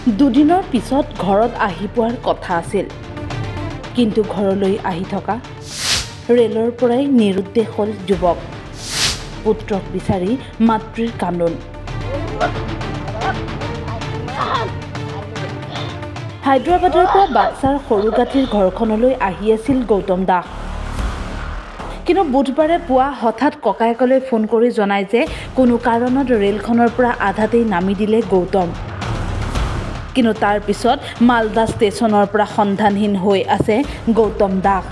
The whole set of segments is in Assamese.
দুদিনৰ পিছত ঘৰত আহি পোৱাৰ কথা আছিল, কিন্তু ঘৰলৈ আহি থকা ৰেলৰ পৰাই নিৰুদ্দেশ হ'ল যুৱক। পুত্ৰক বিচাৰি মাতৃৰ কান্দোন। হায়দৰাবাদৰ পৰা বাক্সাৰ সৰুগাঁঠিৰ ঘৰখনলৈ আহি আছিল গৌতম দাস। কিন্তু বুধবাৰে পুৱা হঠাৎ ককায়েকলৈ ফোন কৰি জনায় যে কোনো কাৰণত ৰেলখনৰ পৰা আধাতেই নামি দিলে গৌতম। কিন্তু তাৰ পিছত মালদা ষ্টেচনৰ পৰা সন্ধানহীন হৈ আছে গৌতম দাস।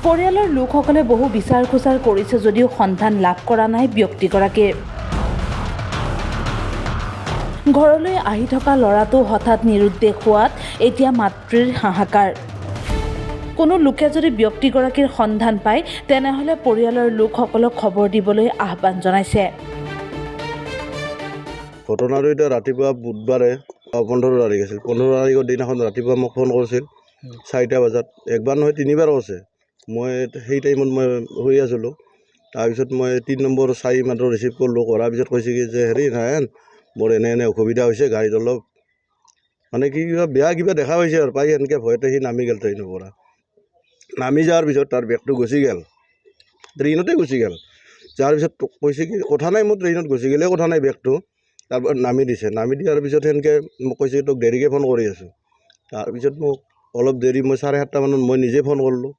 পৰিয়ালৰ লোকসকলে বহু বিচাৰ খোচাৰ কৰিছে যদিও সন্ধান লাভ কৰা নাই ব্যক্তিগৰাকীৰ। ঘৰলৈ আহি থকা ল'ৰাটো হঠাৎ নিৰুদ্দেশ হোৱাত এতিয়া মাতৃৰ হাহাকাৰ। কোনো লোকে যদি ব্যক্তিগৰাকীৰ সন্ধান পায় তেনেহ'লে পৰিয়ালৰ লোকসকলক খবৰ দিবলৈ আহ্বান জনাইছে। ঘটনাটো এতিয়া ৰাতিপুৱা বুধবাৰে 15 তাৰিখ আছিল। 15 তাৰিখৰ দিনাখন ৰাতিপুৱা মোক ফোন কৰিছিল 4টা বজাত। একবাৰ নহয় 3বাৰ কৈছে। মই সেই টাইমত মই শুই আছিলোঁ। তাৰপিছত মই 3 নম্বৰ 4 মাত্ৰ ৰিচিভ কৰিলোঁ। কৰাৰ পিছত কৈছে কি যে হেৰি নাৰায়ণ মোৰ এনে অসুবিধা হৈছে, গাড়ীত অলপ মানে কি বেয়া কিবা দেখা পাইছে আৰু পাই এনেকৈ ভয়তে সি নামি গ'ল ট্ৰেইনৰ পৰা। নামি যোৱাৰ পিছত তাৰ বেগটো গুচি গ'ল, ট্ৰেইনতে গুচি গ'ল। যোৱাৰ পিছত কৈছে কি কথা নাই, মোৰ ট্ৰেইনত গুচি গ'লে কথা নাই বেগটো। তাৰপৰা নামি দিছে। নামি দিয়াৰ পিছত সেনেকৈ মোক কৈছে তোক দেৰিকৈ ফোন কৰি আছোঁ। তাৰপিছত মোক অলপ দেৰি মই 7:30 মানত মই নিজে ফোন কৰিলোঁ।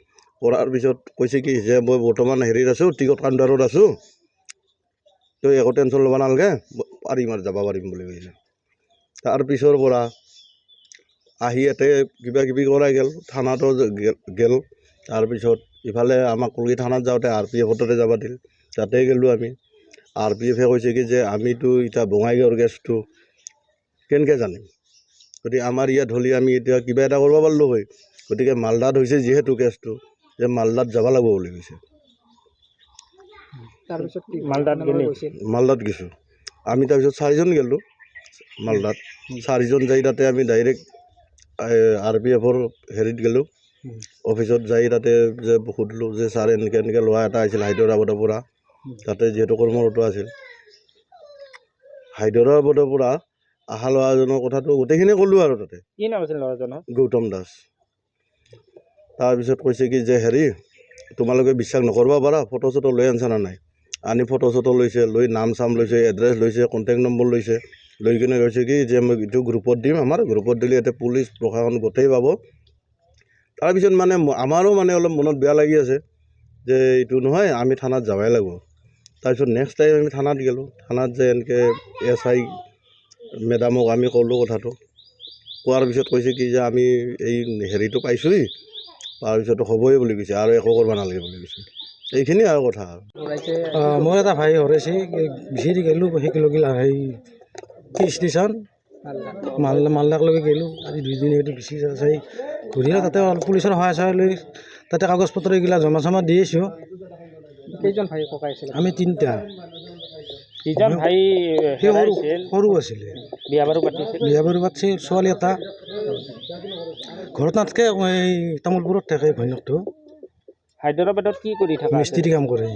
কৰাৰ পিছত কৈছে কি যে মই বৰ্তমান হেৰিত আছোঁ, টিকট কাউণ্টাৰত আছোঁ, তই একো টেনশ্যন ল'ব নালাগে, পাৰিম আৰু যাব পাৰিম বুলি কৈছে। তাৰপিছৰ পৰা আহি ইয়াতে কিবা কিবি কৰাই গ'ল, থানাতো গ'ল। তাৰপিছত ইফালে আমাক কলগী থানাত যাওঁতে RPF যাব দিল, তাতে গ'লোঁ আমি। RPF কৈছে কি যে আমিতো এতিয়া বঙাইগাঁৱৰ কেছটো কেনেকৈ জানিম, গতিকে আমাৰ ইয়াত হ'লে আমি এতিয়া কিবা এটা কৰিব পাৰিলোঁ হয়। গতিকে মালদাত হৈছে যিহেতু কেছটো, যে মালদাত যাব লাগিব বুলি কৈছে। তাৰপিছত মালদাত গৈছোঁ আমি। তাৰপিছত 4জন গ'লোঁ মালদাত। 4জন যাই তাতে আমি ডাইৰেক্ট RPFৰ হেৰিত গ'লোঁ, অফিচত যাই তাতে যে সুধিলোঁ যে ছাৰ এনেকৈ ল'ৰা এটা আহিছিল হায়দৰাবাদৰ পৰা, তাতে যিহেতু কৰ্মৰত আছিল। হায়দৰাবাদৰ পৰা অহা ল'ৰাজনৰ কথাটো গোটেইখিনি ক'লোঁ আৰু তাতে। কি নাম আছিল ল'ৰাজনৰ? গৌতম দাস। তাৰপিছত কৈছে কি যে হেৰি তোমালোকে বিশ্বাস নকৰিব পাৰা, ফটো চটো লৈ আনছা না নাই। আনি ফটো চটো লৈছে, লৈ নাম চাম লৈছে, এড্ৰেছ লৈছে, কণ্টেক্ট নম্বৰ লৈছে। লৈ কিনে কৈছে কি যে মই এইটো গ্ৰুপত দিম, আমাৰ গ্ৰুপত দিলে ইয়াতে পুলিচ প্ৰশাসন গোটেই পাব। তাৰপিছত মানে আমাৰো মানে অলপ মনত বেয়া লাগি আছে যে এইটো নহয়, আমি থানাত যাবই লাগিব। তাৰপিছত নেক্সট টাইম আমি থানাত গ'লোঁ। থানাত যে এনেকৈ SI মেডামক আমি ক'লোঁ কথাটো। কোৱাৰ পিছত কৈছে কি যে আমি এই হেৰিটো পাইছোঁহি, তাৰপিছত হ'বই বুলি কৈছে, আৰু একো কৰিব নালাগে বুলি কৈছে। এইখিনি আৰু কথা আৰু। মোৰ এটা ভাই হৰেছে বিচাৰি গ'লোঁ, সেইগিলা সেই ষ্টেচন মালদাকলৈকে গ'লোঁ। আজি 2 দিন সেইটো গুচি যাই ঘূৰিলোঁ। তাতে পুলিচৰ সহায় চহায় লৈ তাতে কাগজ পত্ৰ এইগিলা জমা চমা দি আছোঁ। কেইজন ভাই ককাই আছিল? আমি 3টা। কেইজন ভাই সৰু আছিলে, বিয়া বাৰু পাতিছিল? বিয়া বাৰু পাতিছে, ছোৱালী এটা। ঘৰত নাথাকে, এই তামোলপুৰত থাকে ভৈনকটো। হায়দৰাবাদত কি কৰি থকা? মিস্ত্ৰী কাম কৰে।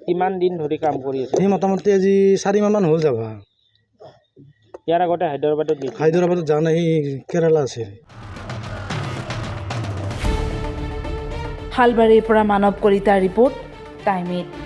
কিমান দিন ধৰি কাম কৰি আছে? সেই মোটামুটি আজি 4 মাহমান হ'ল যাবা। ইয়াৰ আগতে হায়দৰাবাদত গৈছিল? হায়দৰাবাদত যোৱা নাই, কেৰালা আছে। শালবাৰীৰ পৰা মানৱ কলিতাৰ ৰিপৰ্ট, টাইম 8।